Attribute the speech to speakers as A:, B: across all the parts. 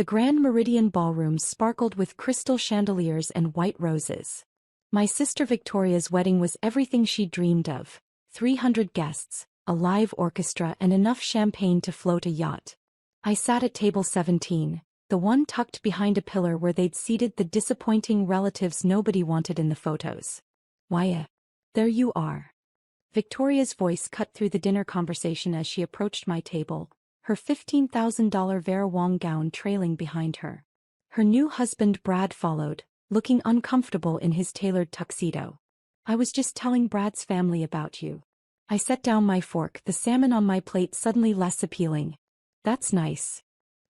A: The Grand Meridian Ballroom sparkled with crystal chandeliers and white roses. My sister Victoria's wedding was everything she dreamed of. 300 guests, a live orchestra and enough champagne to float a yacht. I sat at table 17, the one tucked behind a pillar where they'd seated the disappointing relatives nobody wanted in the photos. Why, there you are. Victoria's voice cut through the dinner conversation as she approached my table, her $15,000 Vera Wang gown trailing behind her. Her new husband Brad followed, looking uncomfortable in his tailored tuxedo. I was just telling Brad's family about you. I set down my fork, the salmon on my plate suddenly less appealing. That's nice.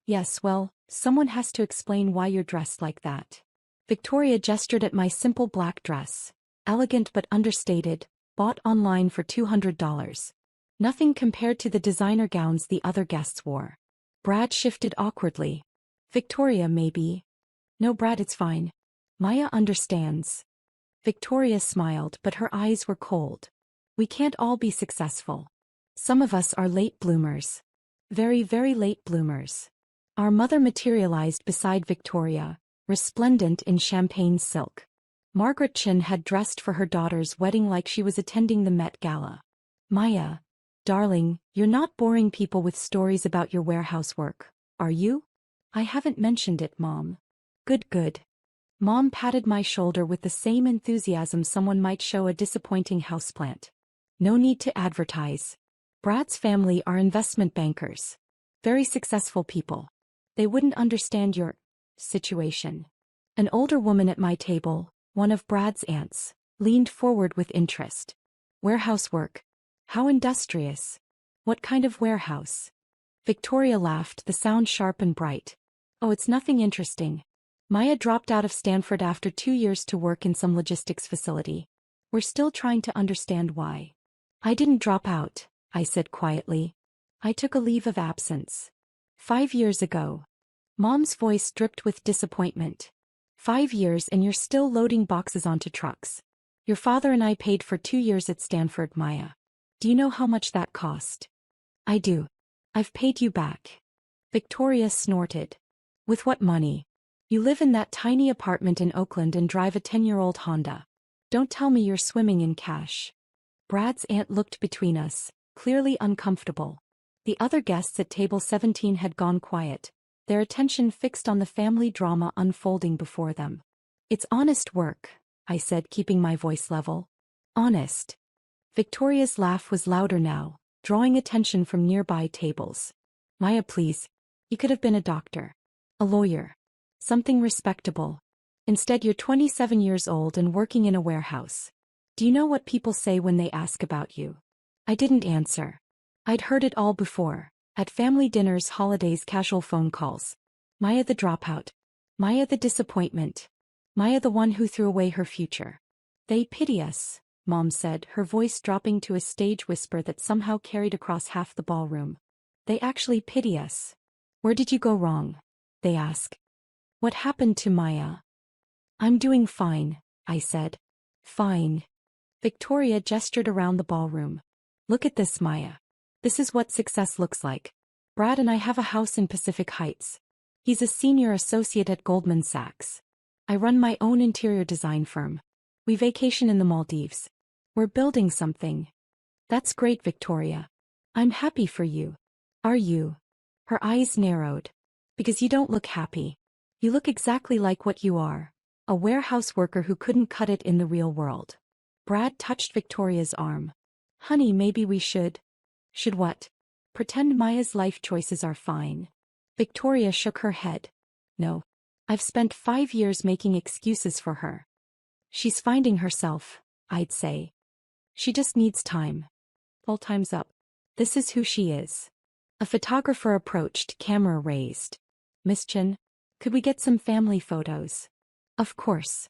A: Yes, well, someone has to explain why you're dressed like that. Victoria gestured at my simple black dress. Elegant but understated, bought online for $200. Nothing compared to the designer gowns the other guests wore. Brad shifted awkwardly. Victoria, maybe. No, Brad, it's fine. Maya understands. Victoria smiled, but her eyes were cold. We can't all be successful. Some of us are late bloomers. Very, very late bloomers. Our mother materialized beside Victoria, resplendent in champagne silk. Margaret Chin had dressed for her daughter's wedding like she was attending the Met Gala. Maya, darling, you're not boring people with stories about your warehouse work, are you? I haven't mentioned it, Mom. Good, good. Mom patted my shoulder with the same enthusiasm someone might show a disappointing houseplant. No need to advertise. Brad's family are investment bankers. Very successful people. They wouldn't understand your situation. An older woman at my table, one of Brad's aunts, leaned forward with interest. Warehouse work. How industrious. What kind of warehouse? Victoria laughed, the sound sharp and bright. Oh, it's nothing interesting. Maya dropped out of Stanford after 2 years to work in some logistics facility. We're still trying to understand why. I didn't drop out, I said quietly. I took a leave of absence. 5 years ago. Mom's voice dripped with disappointment. 5 years and you're still loading boxes onto trucks. Your father and I paid for 2 years at Stanford, Maya. Do you know how much that cost? I do. I've paid you back. Victoria snorted. With what money? You live in that tiny apartment in Oakland and drive a 10-year-old Honda. Don't tell me you're swimming in cash. Brad's aunt looked between us, clearly uncomfortable. The other guests at table 17 had gone quiet, their attention fixed on the family drama unfolding before them. It's honest work, I said, keeping my voice level. Honest. Victoria's laugh was louder now, drawing attention from nearby tables. Maya, please. You could have been a doctor. A lawyer. Something respectable. Instead, you're 27 years old and working in a warehouse. Do you know what people say when they ask about you? I didn't answer. I'd heard it all before, at family dinners, holidays, casual phone calls. Maya the dropout. Maya the disappointment. Maya the one who threw away her future. They pity us, Mom said, her voice dropping to a stage whisper that somehow carried across half the ballroom. They actually pity us. Where did you go wrong? They ask. What happened to Maya? I'm doing fine, I said. Fine. Victoria gestured around the ballroom. Look at this, Maya. This is what success looks like. Brad and I have a house in Pacific Heights. He's a senior associate at Goldman Sachs. I run my own interior design firm. We vacation in the Maldives. We're building something. That's great, Victoria. I'm happy for you. Are you? Her eyes narrowed. Because you don't look happy. You look exactly like what you are. A warehouse worker who couldn't cut it in the real world. Brad touched Victoria's arm. Honey, maybe we should. Should what? Pretend Maya's life choices are fine. Victoria shook her head. No. I've spent 5 years making excuses for her. She's finding herself, I'd say. She just needs time. Well, time's up. This is who she is. A photographer approached, camera raised. Miss Chin, could we get some family photos? Of course.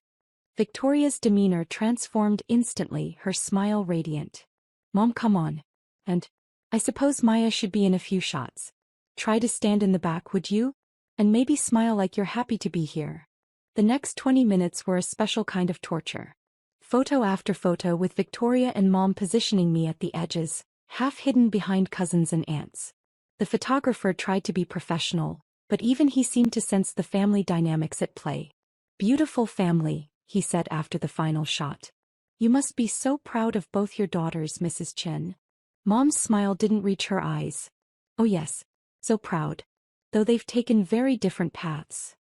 A: Victoria's demeanor transformed instantly, her smile radiant. Mom, come on. And I suppose Maya should be in a few shots. Try to stand in the back, would you? And maybe smile like you're happy to be here. The next 20 minutes were a special kind of torture. Photo after photo with Victoria and Mom positioning me at the edges, half hidden behind cousins and aunts. The photographer tried to be professional, but even he seemed to sense the family dynamics at play. "Beautiful family," he said after the final shot. "You must be so proud of both your daughters, Mrs. Chen." Mom's smile didn't reach her eyes. "Oh yes, so proud. Though they've taken very different paths."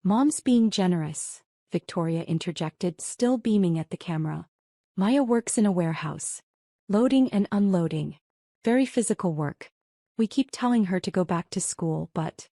A: "Mom's being generous," Victoria interjected, still beaming at the camera. "Maya works in a warehouse. Loading and unloading. Very physical work. We keep telling her to go back to school, but..."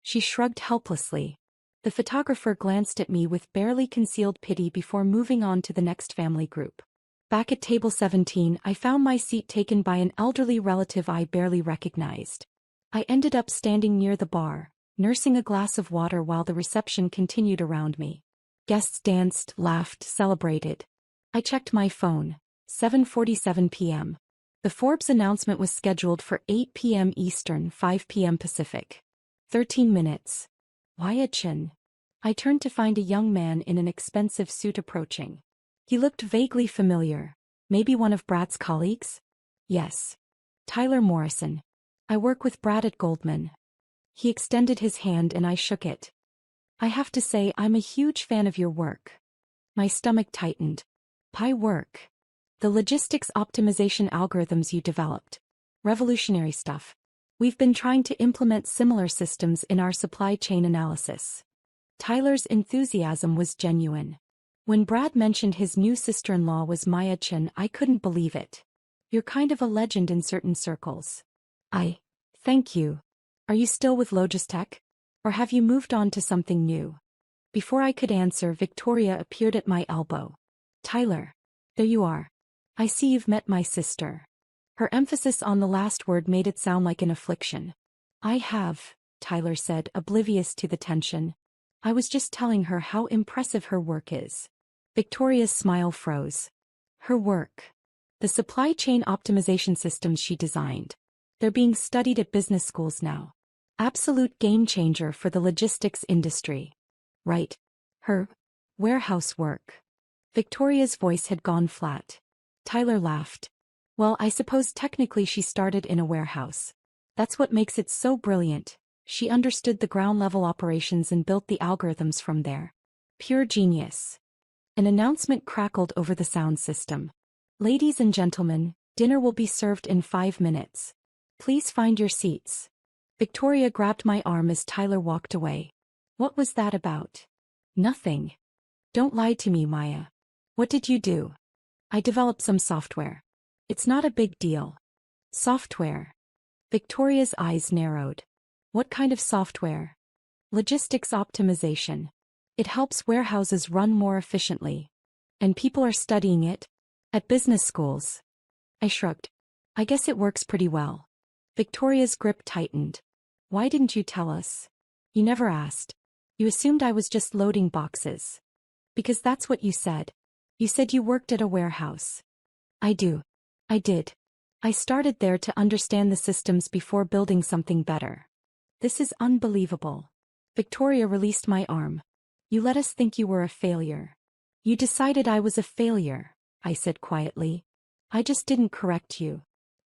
A: She shrugged helplessly. The photographer glanced at me with barely concealed pity before moving on to the next family group. Back at table 17, I found my seat taken by an elderly relative I barely recognized. I ended up standing near the bar, nursing a glass of water while the reception continued around me. Guests danced, laughed, celebrated. I checked my phone. 7:47 p.m. The Forbes announcement was scheduled for 8 p.m. Eastern, 5 p.m. Pacific. 13 minutes. Chin. I turned to find a young man in an expensive suit approaching. He looked vaguely familiar. Maybe one of Brad's colleagues? Yes. Tyler Morrison. I work with Brad at Goldman. He extended his hand and I shook it. "I have to say I'm a huge fan of your work." My stomach tightened. "Pie work. The logistics optimization algorithms you developed. Revolutionary stuff. We've been trying to implement similar systems in our supply chain analysis." Tyler's enthusiasm was genuine. When Brad mentioned his new sister-in-law was Maya Chen, I couldn't believe it. "You're kind of a legend in certain circles." Thank you. Are you still with Logistech? Or have you moved on to something new?" Before I could answer, Victoria appeared at my elbow. "Tyler. There you are. I see you've met my sister." Her emphasis on the last word made it sound like an affliction. "I have," Tyler said, oblivious to the tension. "I was just telling her how impressive her work is." Victoria's smile froze. "Her work. The supply chain optimization systems she designed. They're being studied at business schools now. Absolute game changer for the logistics industry." "Right. Her warehouse work." Victoria's voice had gone flat. Tyler laughed. "Well, I suppose technically she started in a warehouse. That's what makes it so brilliant. She understood the ground-level operations and built the algorithms from there. Pure genius." An announcement crackled over the sound system. "Ladies and gentlemen, dinner will be served in 5 minutes. Please find your seats." Victoria grabbed my arm as Tyler walked away. "What was that about?" "Nothing. Don't lie to me, Maya. What did you do?" "I developed some software. It's not a big deal." "Software?" Victoria's eyes narrowed. "What kind of software?" "Logistics optimization. It helps warehouses run more efficiently. And people are studying it? At business schools." I shrugged. "I guess it works pretty well." Victoria's grip tightened. "Why didn't you tell us?" "You never asked. You assumed I was just loading boxes." "Because that's what you said. You said you worked at a warehouse." I did. I started there to understand the systems before building something better." "This is unbelievable." Victoria released my arm. "You let us think you were a failure." "You decided I was a failure," I said quietly. "I just didn't correct you."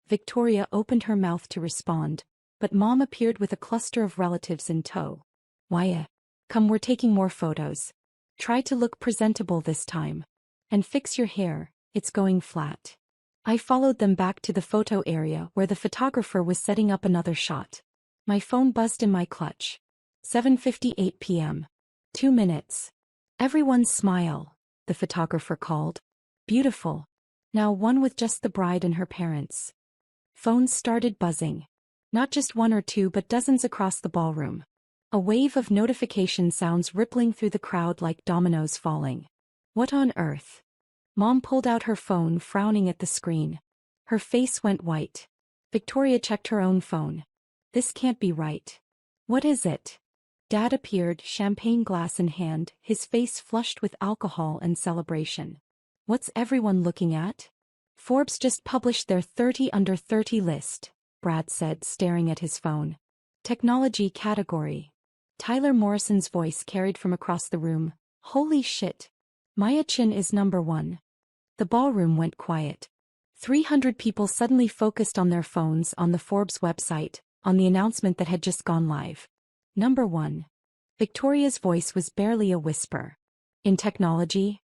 A: Victoria opened her mouth to respond, but Mom appeared with a cluster of relatives in tow. "Waya, come, we're taking more photos. Try to look presentable this time. And fix your hair, it's going flat." I followed them back to the photo area where the photographer was setting up another shot. My phone buzzed in my clutch. 7:58 p.m. 2 minutes. "Everyone smile," the photographer called. "Beautiful. Now one with just the bride and her parents." Phones started buzzing. Not just one or two but dozens across the ballroom. A wave of notification sounds rippling through the crowd like dominoes falling. "What on earth?" Mom pulled out her phone, frowning at the screen. Her face went white. Victoria checked her own phone. "This can't be right." "What is it?" Dad appeared, champagne glass in hand, his face flushed with alcohol and celebration. "What's everyone looking at?" "Forbes just published their 30 under 30 list," Brad said, staring at his phone. "Technology category." Tyler Morrison's voice carried from across the room. "Holy shit. Maya Chen is number 1. The ballroom went quiet. 300 people suddenly focused on their phones, on the Forbes website, on the announcement that had just gone live. Number 1. Victoria's voice was barely a whisper. In technology?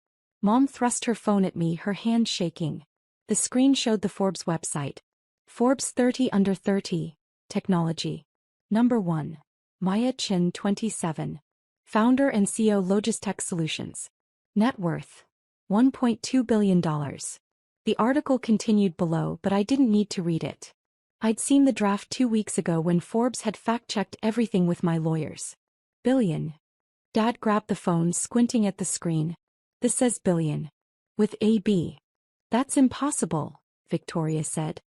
A: Mom thrust her phone at me, her hand shaking. The screen showed the Forbes website. Forbes 30 under 30. Technology. Number 1. Maya Chin, 27. Founder and CEO, Logistech Solutions. Net worth. $1.2 billion. The article continued below, but I didn't need to read it. I'd seen the draft 2 weeks ago when Forbes had fact-checked everything with my lawyers. Billion. Dad grabbed the phone, squinting at the screen. This says billion. With a B. That's impossible, Victoria said.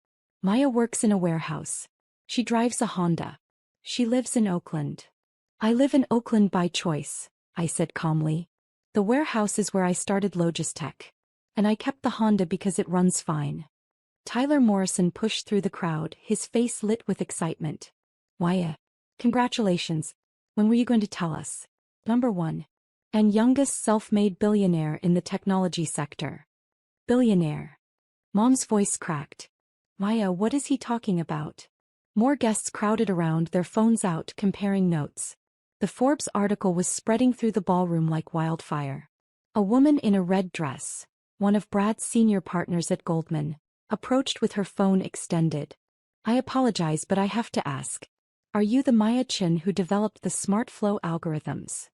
A: Maya works in a warehouse. She drives a Honda. She lives in Oakland. I live in Oakland by choice, I said calmly. The warehouse is where I started Logistech. And I kept the Honda because it runs fine. Tyler Morrison pushed through the crowd, his face lit with excitement. Maya. Congratulations. When were you going to tell us? Number 1. And youngest self-made billionaire in the technology sector. Billionaire. Mom's voice cracked. Maya, what is he talking about? More guests crowded around, their phones out, comparing notes. The Forbes article was spreading through the ballroom like wildfire. A woman in a red dress, one of Brad's senior partners at Goldman, approached with her phone extended. I apologize, but I have to ask. Are you the Maya Chin who developed the smart flow algorithms?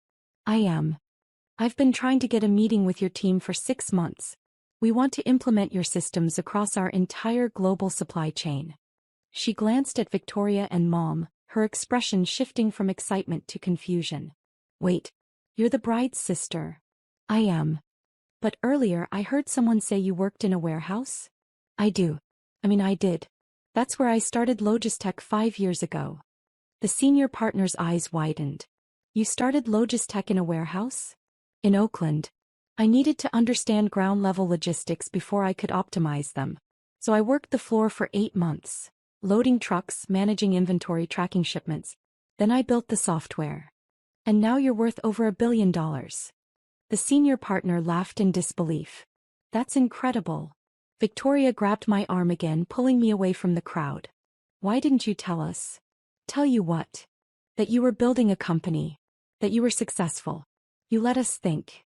A: I am. I've been trying to get a meeting with your team for 6 months. We want to implement your systems across our entire global supply chain. She glanced at Victoria and Mom, her expression shifting from excitement to confusion. Wait, you're the bride's sister. I am. But earlier I heard someone say you worked in a warehouse? I did. That's where I started Logistech 5 years ago. The senior partner's eyes widened. You started Logistech in a warehouse? In Oakland. I needed to understand ground-level logistics before I could optimize them. So I worked the floor for 8 months. Loading trucks, managing inventory, tracking shipments. Then I built the software. And now you're worth over $1 billion. The senior partner laughed in disbelief. That's incredible. Victoria grabbed my arm again, pulling me away from the crowd. Why didn't you tell us? Tell you what? That you were building a company. That you were successful. You let us think.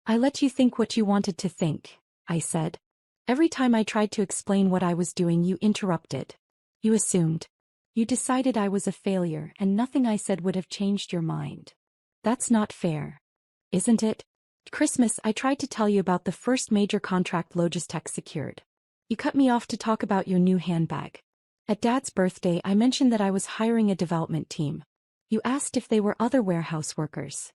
A: I let you think what you wanted to think, I said. Every time I tried to explain what I was doing, you interrupted. You assumed. You decided I was a failure, and nothing I said would have changed your mind. That's not fair. Isn't it? Christmas, I tried to tell you about the first major contract Logistech secured. You cut me off to talk about your new handbag. At Dad's birthday, I mentioned that I was hiring a development team. You asked if they were other warehouse workers.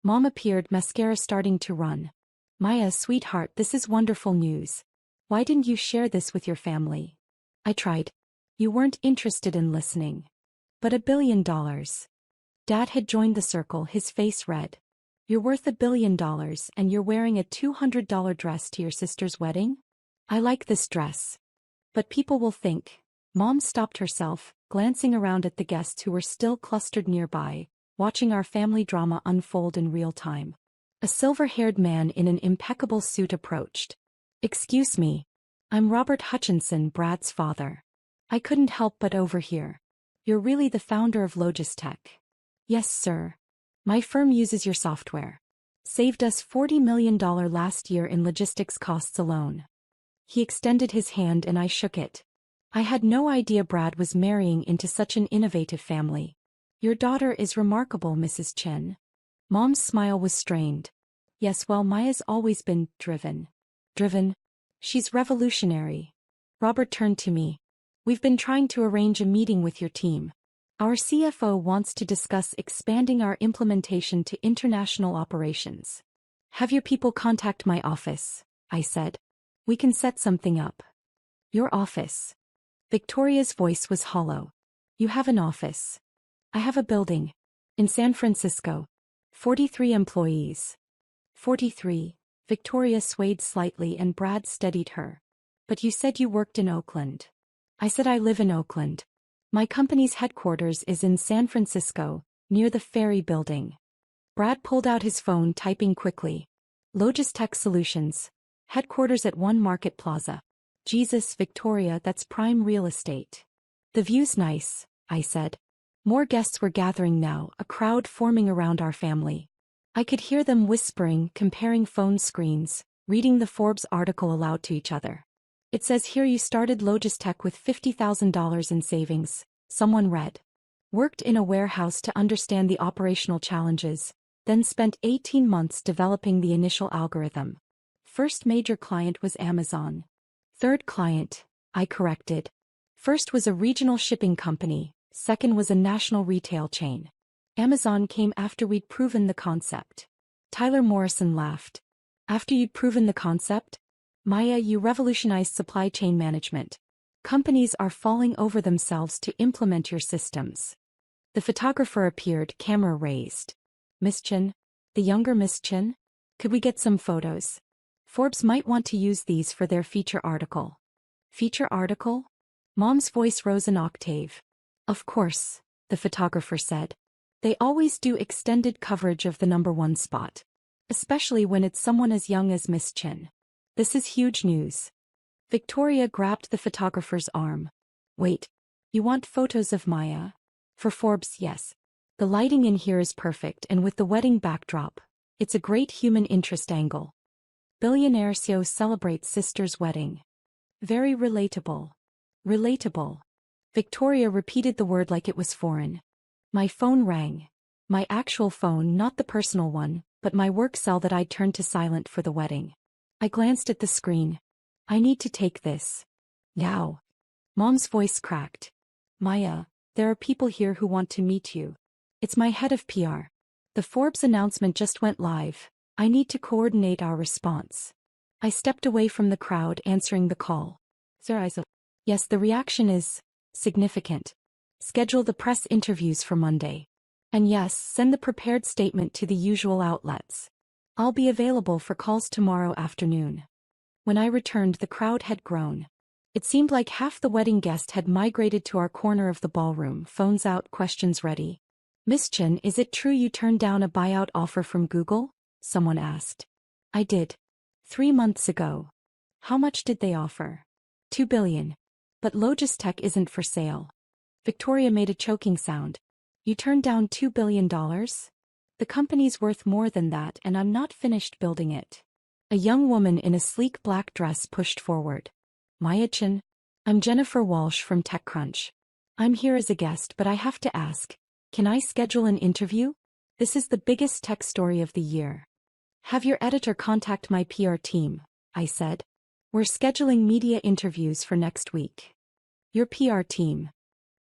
A: Mom appeared, mascara starting to run. Maya, sweetheart, this is wonderful news. Why didn't you share this with your family? I tried. You weren't interested in listening. But $1 billion. Dad had joined the circle, his face red. You're worth $1 billion, and you're wearing a $200 dress to your sister's wedding? I like this dress. But people will think. Mom stopped herself, glancing around at the guests who were still clustered nearby, watching our family drama unfold in real time. A silver-haired man in an impeccable suit approached. Excuse me. I'm Robert Hutchinson, Brad's father. I couldn't help but overhear. You're really the founder of Logistech? Yes, sir. My firm uses your software. Saved us $40 million last year in logistics costs alone. He extended his hand and I shook it. I had no idea Brad was marrying into such an innovative family. Your daughter is remarkable, Mrs. Chen. Mom's smile was strained. Yes, well, Maya's always been driven. Driven? She's revolutionary. Robert turned to me. We've been trying to arrange a meeting with your team. Our CFO wants to discuss expanding our implementation to international operations. Have your people contact my office, I said. We can set something up. Your office. Victoria's voice was hollow. You have an office. I have a building. In San Francisco. 43 employees. 43. Victoria swayed slightly and Brad steadied her. But you said you worked in Oakland. I said I live in Oakland. My company's headquarters is in San Francisco, near the Ferry Building. Brad pulled out his phone, typing quickly. Logistech Solutions. Headquarters at One Market Plaza. Jesus, Victoria, that's prime real estate. The view's nice, I said. More guests were gathering now, a crowd forming around our family. I could hear them whispering, comparing phone screens, reading the Forbes article aloud to each other. It says here you started Logistech with $50,000 in savings, someone read. Worked in a warehouse to understand the operational challenges, then spent 18 months developing the initial algorithm. First major client was Amazon. Third client, I corrected. First was a regional shipping company, second was a national retail chain. Amazon came after we'd proven the concept. Tyler Morrison laughed. After you'd proven the concept? Maya, you revolutionized supply chain management. Companies are falling over themselves to implement your systems. The photographer appeared, camera raised. Miss Chin? The younger Miss Chin? Could we get some photos? Forbes might want to use these for their feature article. Feature article? Mom's voice rose an octave. Of course, the photographer said. They always do extended coverage of the #1 spot. Especially when it's someone as young as Miss Chin. This is huge news. Victoria grabbed the photographer's arm. Wait, you want photos of Maya? For Forbes, yes. The lighting in here is perfect, and with the wedding backdrop, it's a great human interest angle. Billionaire CEO celebrates sister's wedding. Very relatable. Relatable. Victoria repeated the word like it was foreign. My phone rang. My actual phone, not the personal one, but my work cell that I'd turned to silent for the wedding. I glanced at the screen. I need to take this. Now. Mom's voice cracked. Maya, there are people here who want to meet you. It's my head of PR. The Forbes announcement just went live. I need to coordinate our response. I stepped away from the crowd answering the call. Sir, yes, the reaction is significant. Schedule the press interviews for Monday. And yes, send the prepared statement to the usual outlets. I'll be available for calls tomorrow afternoon. When I returned, the crowd had grown. It seemed like half the wedding guests had migrated to our corner of the ballroom, phones out, questions ready. Miss Chin, is it true you turned down a buyout offer from Google? Someone asked. I did. 3 months ago. How much did they offer? $2 billion. But Logistech isn't for sale. Victoria made a choking sound. You turned down $2 billion? The company's worth more than that, and I'm not finished building it. A young woman in a sleek black dress pushed forward. Maya Chin? I'm Jennifer Walsh from TechCrunch. I'm here as a guest, but I have to ask, can I schedule an interview? This is the biggest tech story of the year. Have your editor contact my PR team, I said. We're scheduling media interviews for next week. Your PR team.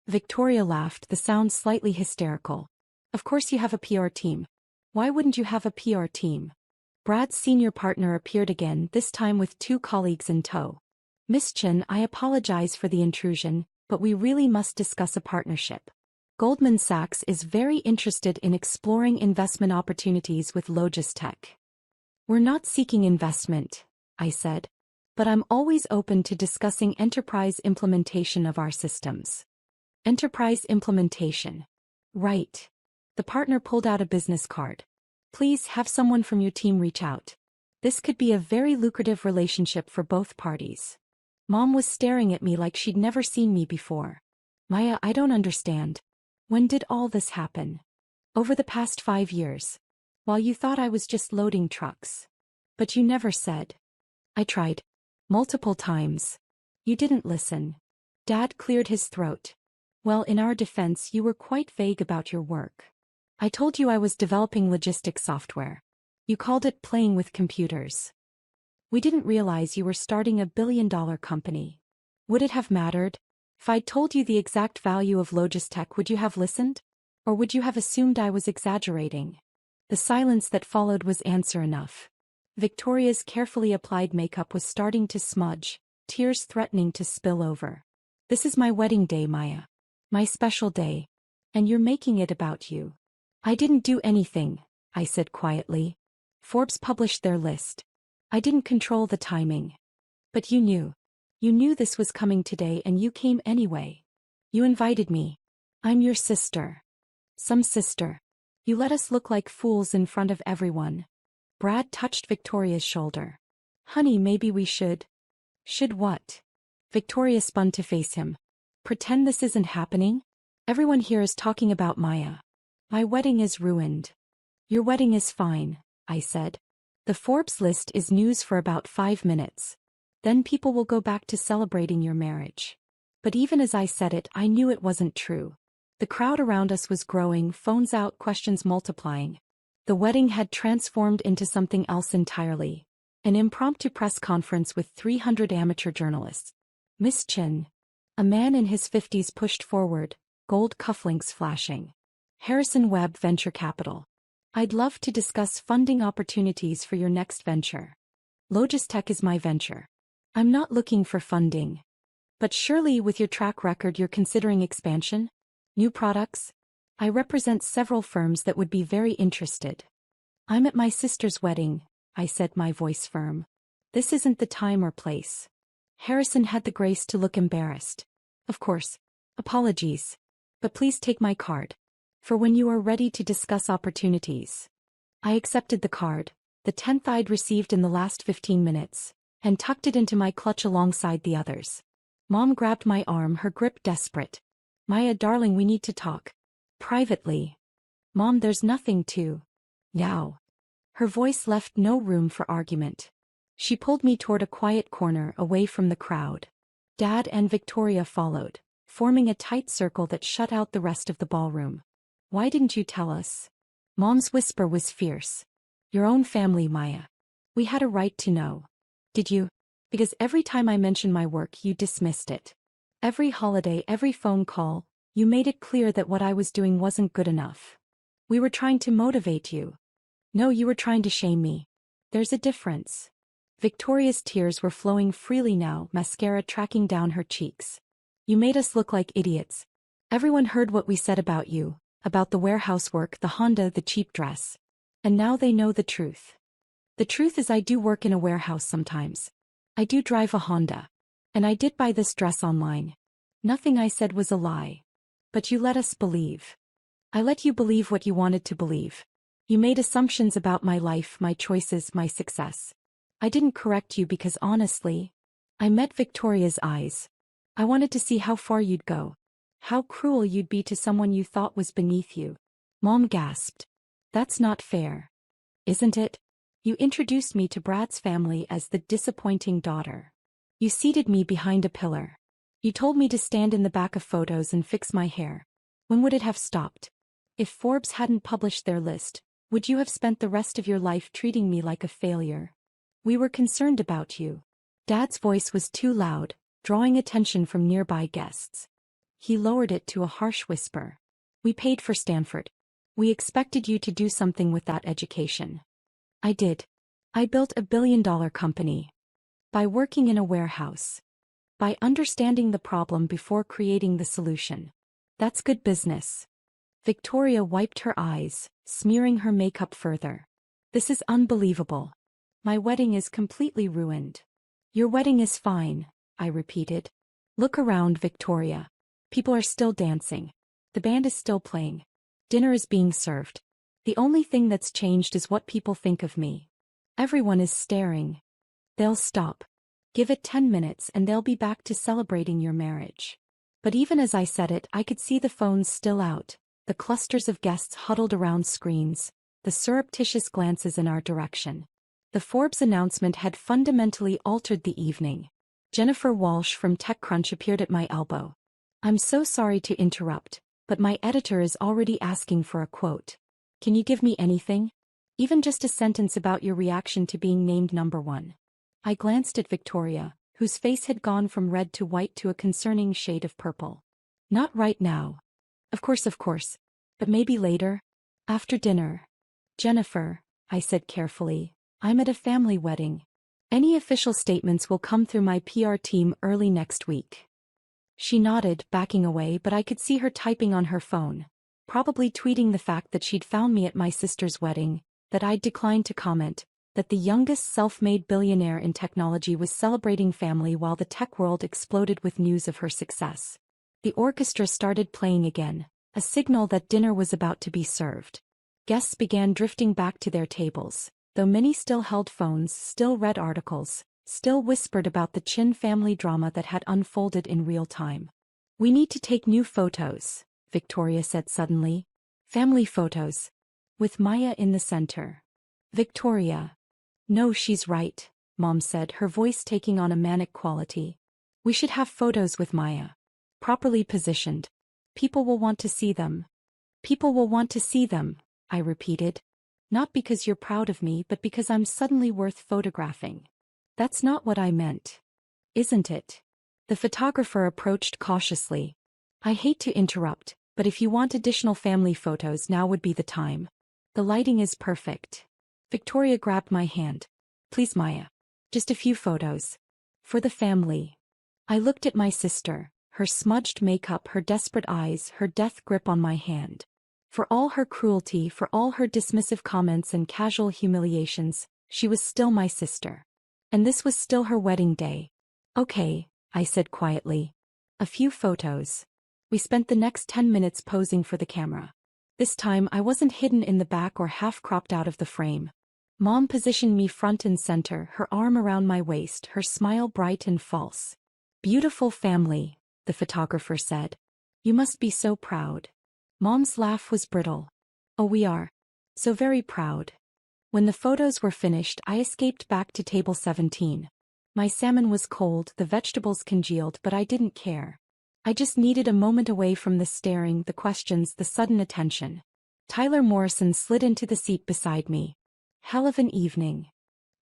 A: Victoria laughed, the sound slightly hysterical. Of course you have a PR team. Why wouldn't you have a PR team? Brad's senior partner appeared again, this time with 2 colleagues in tow. Miss Chin, I apologize for the intrusion, but we really must discuss a partnership. Goldman Sachs is very interested in exploring investment opportunities with Logistech. We're not seeking investment, I said. But I'm always open to discussing enterprise implementation of our systems. Enterprise implementation. Right. The partner pulled out a business card. Please have someone from your team reach out. This could be a very lucrative relationship for both parties. Mom was staring at me like she'd never seen me before. Maya, I don't understand. When did all this happen? Over the past 5 years. While you thought I was just loading trucks. But you never said. I tried. Multiple times. You didn't listen. Dad cleared his throat. Well, in our defense, you were quite vague about your work. I told you I was developing logistics software. You called it playing with computers. We didn't realize you were starting a billion-dollar company. Would it have mattered? If I'd told you the exact value of Logistech, would you have listened? Or would you have assumed I was exaggerating? The silence that followed was answer enough. Victoria's carefully applied makeup was starting to smudge, tears threatening to spill over. This is my wedding day, Maya. My special day. And you're making it about you. I didn't do anything, I said quietly. Forbes published their list. I didn't control the timing. But you knew. You knew this was coming today and you came anyway. You invited me. I'm your sister. Some sister. You let us look like fools in front of everyone. Brad touched Victoria's shoulder. Honey, maybe we should. Should what? Victoria spun to face him. Pretend this isn't happening? Everyone here is talking about Maya. My wedding is ruined. Your wedding is fine, I said. The Forbes list is news for about 5 minutes. Then people will go back to celebrating your marriage. But even as I said it, I knew it wasn't true. The crowd around us was growing, phones out, questions multiplying. The wedding had transformed into something else entirely. An impromptu press conference with 300 amateur journalists. Miss Chin. A man in his 50s pushed forward, gold cufflinks flashing. Harrison Webb Venture Capital. I'd love to discuss funding opportunities for your next venture. Logistech is my venture. I'm not looking for funding. But surely with your track record you're considering expansion? New products? I represent several firms that would be very interested. I'm at my sister's wedding, I said, my voice firm. This isn't the time or place. Harrison had the grace to look embarrassed. Of course. Apologies. But please take my card. For when you are ready to discuss opportunities. I accepted the card, the 10th I'd received in the last 15 minutes, and tucked it into my clutch alongside the others. Mom grabbed my arm, her grip desperate. Maya, darling, we need to talk. Privately. Mom, there's nothing to. Now. Her voice left no room for argument. She pulled me toward a quiet corner away from the crowd. Dad and Victoria followed, forming a tight circle that shut out the rest of the ballroom. Why didn't you tell us? Mom's whisper was fierce. Your own family, Maya. We had a right to know. Did you? Because every time I mentioned my work you dismissed it. Every holiday, every phone call, you made it clear that what I was doing wasn't good enough. We were trying to motivate you. No, you were trying to shame me. There's a difference. Victoria's tears were flowing freely now, mascara tracking down her cheeks. You made us look like idiots. Everyone heard what we said about you, about the warehouse work, the Honda, the cheap dress. And now they know the truth. The truth is I do work in a warehouse sometimes. I do drive a Honda. And I did buy this dress online. Nothing I said was a lie. But you let us believe. I let you believe what you wanted to believe. You made assumptions about my life, my choices, my success. I didn't correct you because honestly, I met Victoria's eyes. I wanted to see how far you'd go. How cruel you'd be to someone you thought was beneath you. Mom gasped. That's not fair. Isn't it? You introduced me to Brad's family as the disappointing daughter. You seated me behind a pillar. You told me to stand in the back of photos and fix my hair. When would it have stopped? If Forbes hadn't published their list, would you have spent the rest of your life treating me like a failure? We were concerned about you. Dad's voice was too loud, drawing attention from nearby guests. He lowered it to a harsh whisper. We paid for Stanford. We expected you to do something with that education. I did. I built a billion-dollar company. By working in a warehouse. By understanding the problem before creating the solution. That's good business. Victoria wiped her eyes, smearing her makeup further. This is unbelievable. My wedding is completely ruined. Your wedding is fine, I repeated. Look around, Victoria. People are still dancing. The band is still playing. Dinner is being served. The only thing that's changed is what people think of me. Everyone is staring. They'll stop. Give it 10 minutes and they'll be back to celebrating your marriage. But even as I said it, I could see the phones still out, the clusters of guests huddled around screens, the surreptitious glances in our direction. The Forbes announcement had fundamentally altered the evening. Jennifer Walsh from TechCrunch appeared at my elbow. I'm so sorry to interrupt, but my editor is already asking for a quote. Can you give me anything? Even just a sentence about your reaction to being named number one. I glanced at Victoria, whose face had gone from red to white to a concerning shade of purple. Not right now. Of course. But maybe later? After dinner. Jennifer, I said carefully, I'm at a family wedding. Any official statements will come through my PR team early next week. She nodded, backing away, but I could see her typing on her phone, probably tweeting the fact that she'd found me at my sister's wedding, that I'd declined to comment, that the youngest self-made billionaire in technology was celebrating family while the tech world exploded with news of her success. The orchestra started playing again, a signal that dinner was about to be served. Guests began drifting back to their tables, though many still held phones, still read articles, still whispered about the Chin family drama that had unfolded in real time. We need to take new photos, Victoria said suddenly. Family photos. With Maya in the center. Victoria. No, she's right, Mom said, her voice taking on a manic quality. We should have photos with Maya. Properly positioned. People will want to see them. People will want to see them, I repeated. Not because you're proud of me, but because I'm suddenly worth photographing. That's not what I meant. Isn't it? The photographer approached cautiously. I hate to interrupt, but if you want additional family photos, now would be the time. The lighting is perfect. Victoria grabbed my hand. Please, Maya. Just a few photos. For the family. I looked at my sister, her smudged makeup, her desperate eyes, her death grip on my hand. For all her cruelty, for all her dismissive comments and casual humiliations, she was still my sister. And this was still her wedding day. Okay, I said quietly. A few photos. We spent the next 10 minutes posing for the camera. This time I wasn't hidden in the back or half cropped out of the frame. Mom positioned me front and center, her arm around my waist, her smile bright and false. Beautiful family, the photographer said. You must be so proud. Mom's laugh was brittle. Oh, we are. So very proud. When the photos were finished, I escaped back to table 17. My salmon was cold, the vegetables congealed, but I didn't care. I just needed a moment away from the staring, the questions, the sudden attention. Tyler Morrison slid into the seat beside me. Hell of an evening.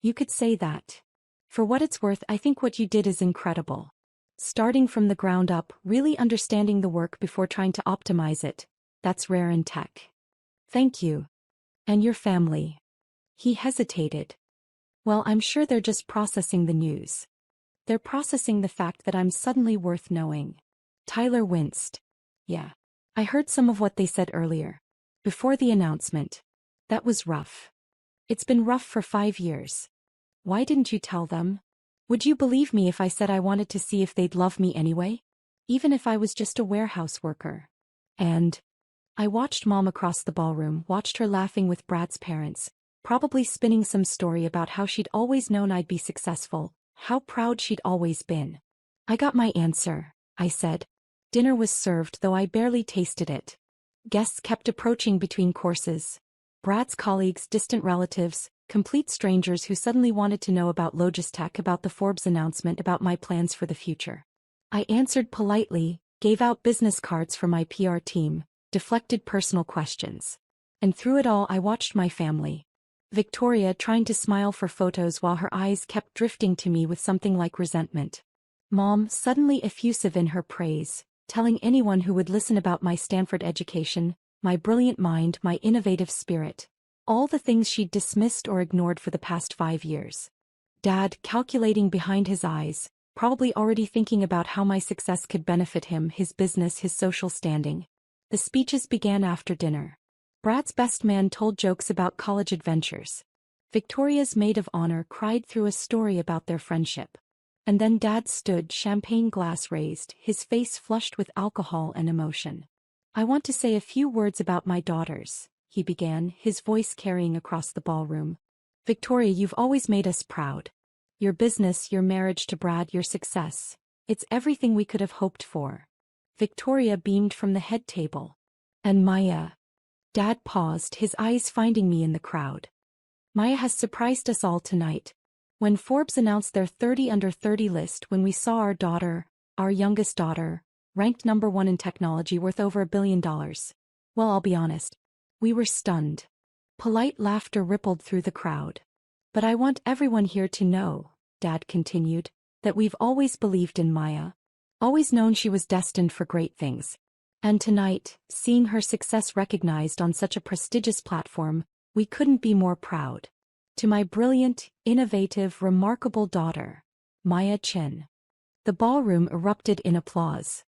A: You could say that. For what it's worth, I think what you did is incredible. Starting from the ground up, really understanding the work before trying to optimize it, that's rare in tech. Thank you. And your family. He hesitated. Well, I'm sure they're just processing the news. They're processing the fact that I'm suddenly worth knowing. Tyler winced. Yeah. I heard some of what they said earlier. Before the announcement. That was rough. It's been rough for 5 years. Why didn't you tell them? Would you believe me if I said I wanted to see if they'd love me anyway? Even if I was just a warehouse worker. And I watched Mom across the ballroom, watched her laughing with Brad's parents, probably spinning some story about how she'd always known I'd be successful, how proud she'd always been. I got my answer, I said. Dinner was served, though I barely tasted it. Guests kept approaching between courses. Brad's colleagues, distant relatives, complete strangers who suddenly wanted to know about Logistech, about the Forbes announcement, about my plans for the future. I answered politely, gave out business cards for my PR team, deflected personal questions. And through it all I watched my family. Victoria trying to smile for photos while her eyes kept drifting to me with something like resentment. Mom suddenly effusive in her praise, telling anyone who would listen about my Stanford education, my brilliant mind, my innovative spirit. All the things she'd dismissed or ignored for the past 5 years. Dad calculating behind his eyes, probably already thinking about how my success could benefit him, his business, his social standing. The speeches began after dinner. Brad's best man told jokes about college adventures. Victoria's maid of honor cried through a story about their friendship. And then Dad stood, champagne glass raised, his face flushed with alcohol and emotion. I want to say a few words about my daughters, he began, his voice carrying across the ballroom. Victoria, you've always made us proud. Your business, your marriage to Brad, your success. It's everything we could have hoped for. Victoria beamed from the head table. And Maya. Dad paused, his eyes finding me in the crowd. Maya has surprised us all tonight. When Forbes announced their 30 under 30 list, when we saw our daughter, our youngest daughter, ranked #1 in technology, worth over $1 billion. Well, I'll be honest. We were stunned. Polite laughter rippled through the crowd. But I want everyone here to know, Dad continued, that we've always believed in Maya. Always known she was destined for great things. And tonight, seeing her success recognized on such a prestigious platform, we couldn't be more proud. To my brilliant, innovative, remarkable daughter, Maya Chin. The ballroom erupted in applause.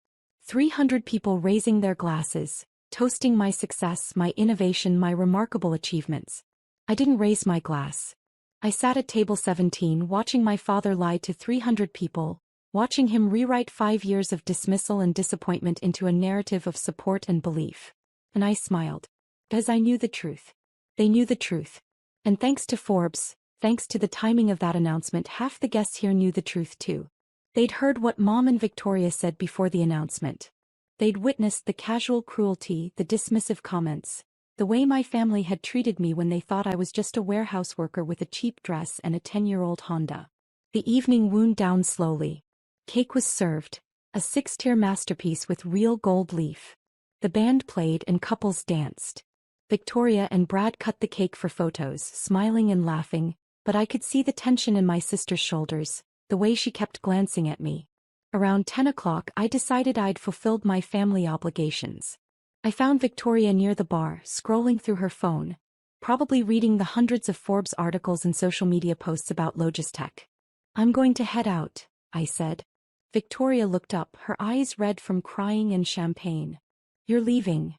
A: 300 people raising their glasses, toasting my success, my innovation, my remarkable achievements. I didn't raise my glass. I sat at table 17 watching my father lie to 300 people, watching him rewrite 5 years of dismissal and disappointment into a narrative of support and belief. And I smiled. Because I knew the truth. They knew the truth. And thanks to Forbes, thanks to the timing of that announcement, half the guests here knew the truth too. They'd heard what Mom and Victoria said before the announcement. They'd witnessed the casual cruelty, the dismissive comments, the way my family had treated me when they thought I was just a warehouse worker with a cheap dress and a 10-year-old Honda. The evening wound down slowly. Cake was served, a 6-tier masterpiece with real gold leaf. The band played and couples danced. Victoria and Brad cut the cake for photos, smiling and laughing, but I could see the tension in my sister's shoulders, the way she kept glancing at me. Around 10 o'clock I decided I'd fulfilled my family obligations. I found Victoria near the bar, scrolling through her phone, probably reading the hundreds of Forbes articles and social media posts about Logistech. "I'm going to head out," I said. Victoria looked up, her eyes red from crying and champagne. "You're leaving?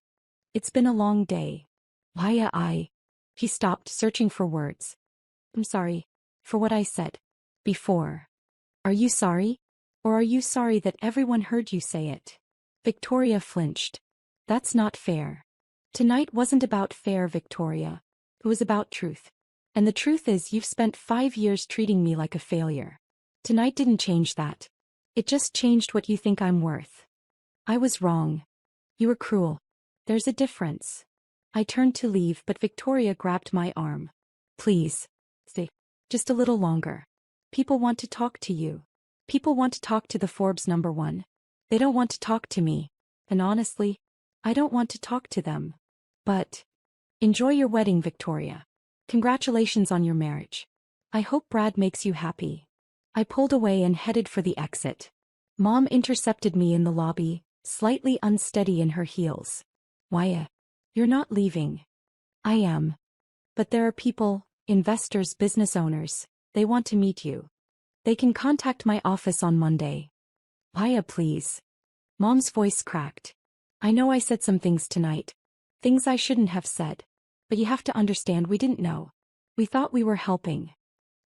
A: It's been a long day." "Why, He stopped, searching for words. "I'm sorry. For what I said. Before. Are you sorry? Or are you sorry that everyone heard you say it?" Victoria flinched. "That's not fair." "Tonight wasn't about fair, Victoria. It was about truth. And the truth is you've spent 5 years treating me like a failure. Tonight didn't change that. It just changed what you think I'm worth. I was wrong. You were cruel. There's a difference." I turned to leave, but Victoria grabbed my arm. "Please. Stay. Just a little longer. People want to talk to you. People want to talk to the Forbes #1. They don't want to talk to me. And honestly, I don't want to talk to them. But enjoy your wedding, Victoria. Congratulations on your marriage. I hope Brad makes you happy." I pulled away and headed for the exit. Mom intercepted me in the lobby, slightly unsteady in her heels. "Why, you're not leaving." "I am. But there are people, investors, business owners, they want to meet you. They can contact my office on Monday." "Why, please." Mom's voice cracked. "I know I said some things tonight. Things I shouldn't have said. But you have to understand we didn't know. We thought we were helping."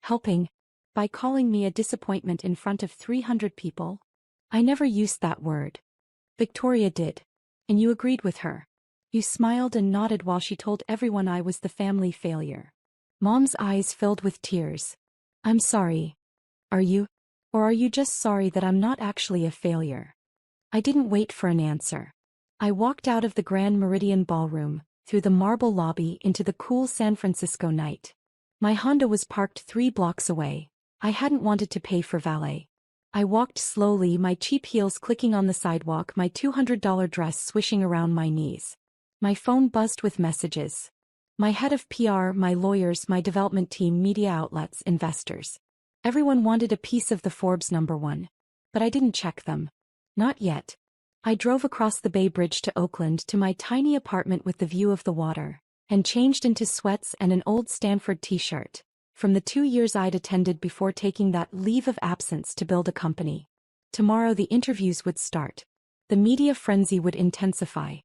A: "Helping? By calling me a disappointment in front of 300 people? I never used that word." "Victoria did. And you agreed with her. You smiled and nodded while she told everyone I was the family failure." Mom's eyes filled with tears. "I'm sorry. Are you? Or are you just sorry that I'm not actually a failure?" I didn't wait for an answer. I walked out of the Grand Meridian Ballroom, through the marble lobby into the cool San Francisco night. My Honda was parked 3 blocks away. I hadn't wanted to pay for valet. I walked slowly, my cheap heels clicking on the sidewalk, my $200 dress swishing around my knees. My phone buzzed with messages. My head of PR, my lawyers, my development team, media outlets, investors. Everyone wanted a piece of the Forbes #1. But I didn't check them. Not yet. I drove across the Bay Bridge to Oakland to my tiny apartment with the view of the water, and changed into sweats and an old Stanford t-shirt, from the 2 years I'd attended before taking that leave of absence to build a company. Tomorrow the interviews would start. The media frenzy would intensify.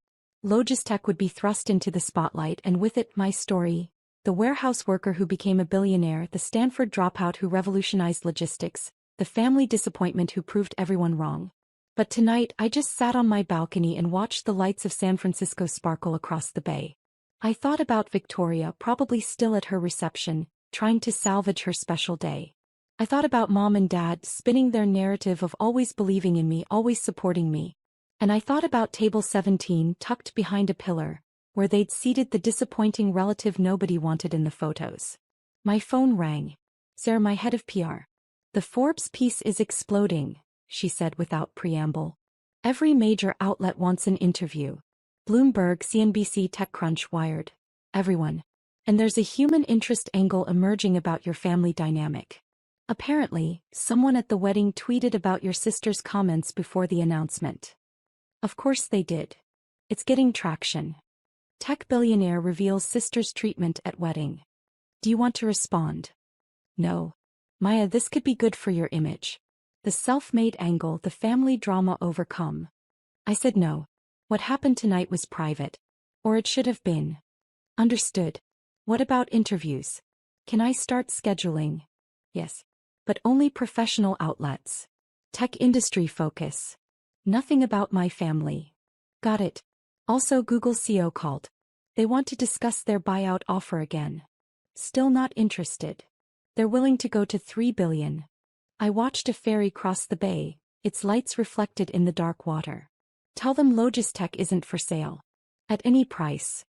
A: Logistech would be thrust into the spotlight, and with it my story. The warehouse worker who became a billionaire, the Stanford dropout who revolutionized logistics, the family disappointment who proved everyone wrong. But tonight I just sat on my balcony and watched the lights of San Francisco sparkle across the bay. I thought about Victoria, probably still at her reception, trying to salvage her special day. I thought about Mom and Dad, spinning their narrative of always believing in me, always supporting me. And I thought about Table 17, tucked behind a pillar, where they'd seated the disappointing relative nobody wanted in the photos. My phone rang. "Sarah, my head of PR. The Forbes piece is exploding," she said without preamble. "Every major outlet wants an interview. Bloomberg, CNBC, TechCrunch, Wired. Everyone. And there's a human interest angle emerging about your family dynamic. Apparently, someone at the wedding tweeted about your sister's comments before the announcement." Of course they did. It's getting traction. Tech billionaire reveals sister's treatment at wedding. Do you want to respond? No. Maya, this could be good for your image. The self-made angle, the family drama overcome. I said no. What happened tonight was private. Or it should have been. Understood. What about interviews? Can I start scheduling? Yes. But only professional outlets. Tech industry focus. Nothing about my family. Got it. Also, Google CEO called. They want to discuss their buyout offer again. Still not interested. They're willing to go to $3 billion. I watched a ferry cross the bay, its lights reflected in the dark water. Tell them Logistech isn't for sale. At any price.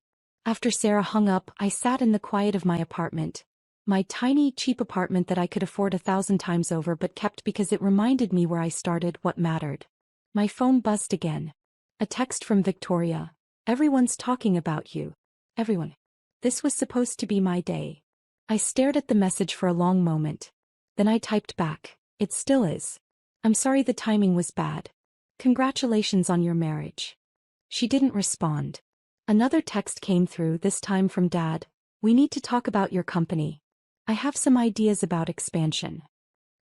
A: After Sarah hung up, I sat in the quiet of my apartment. My tiny, cheap apartment that I could afford 1,000 times over but kept because it reminded me where I started, what mattered. My phone buzzed again. A text from Victoria. Everyone's talking about you. Everyone. This was supposed to be my day. I stared at the message for a long moment. Then I typed back. It still is. I'm sorry the timing was bad. Congratulations on your marriage. She didn't respond. Another text came through, this time from Dad. We need to talk about your company. I have some ideas about expansion.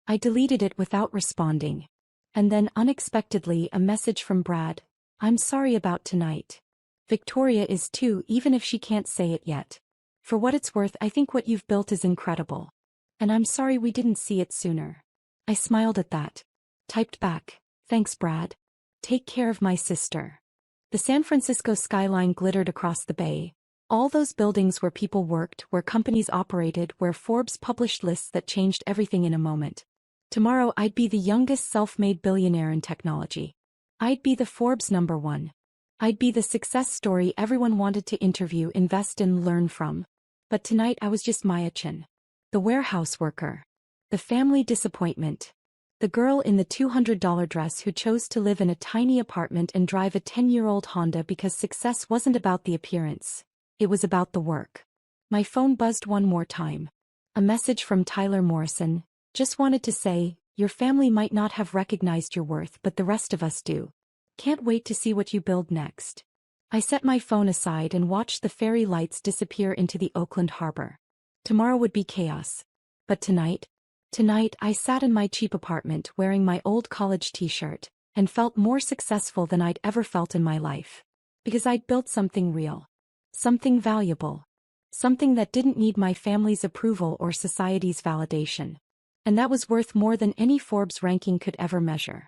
A: I deleted it without responding. And then unexpectedly a message from Brad. I'm sorry about tonight. Victoria is too, even if she can't say it yet. For what it's worth, I think what you've built is incredible. And I'm sorry we didn't see it sooner. I smiled at that. Typed back. Thanks, Brad. Take care of my sister. The San Francisco skyline glittered across the bay. All those buildings where people worked, where companies operated, where Forbes published lists that changed everything in a moment. Tomorrow I'd be the youngest self-made billionaire in technology. I'd be the Forbes #1. I'd be the success story everyone wanted to interview, invest in, learn from. But tonight I was just Maya Chin. The warehouse worker. The family disappointment. The girl in the $200 dress who chose to live in a tiny apartment and drive a 10-year-old Honda because success wasn't about the appearance. It was about the work. My phone buzzed one more time. A message from Tyler Morrison. Just wanted to say, your family might not have recognized your worth, but the rest of us do. Can't wait to see what you build next. I set my phone aside and watched the fairy lights disappear into the Oakland harbor. Tomorrow would be chaos. But tonight I sat in my cheap apartment wearing my old college t-shirt and felt more successful than I'd ever felt in my life. Because I'd built something real. Something valuable. Something that didn't need my family's approval or society's validation. And that was worth more than any Forbes ranking could ever measure.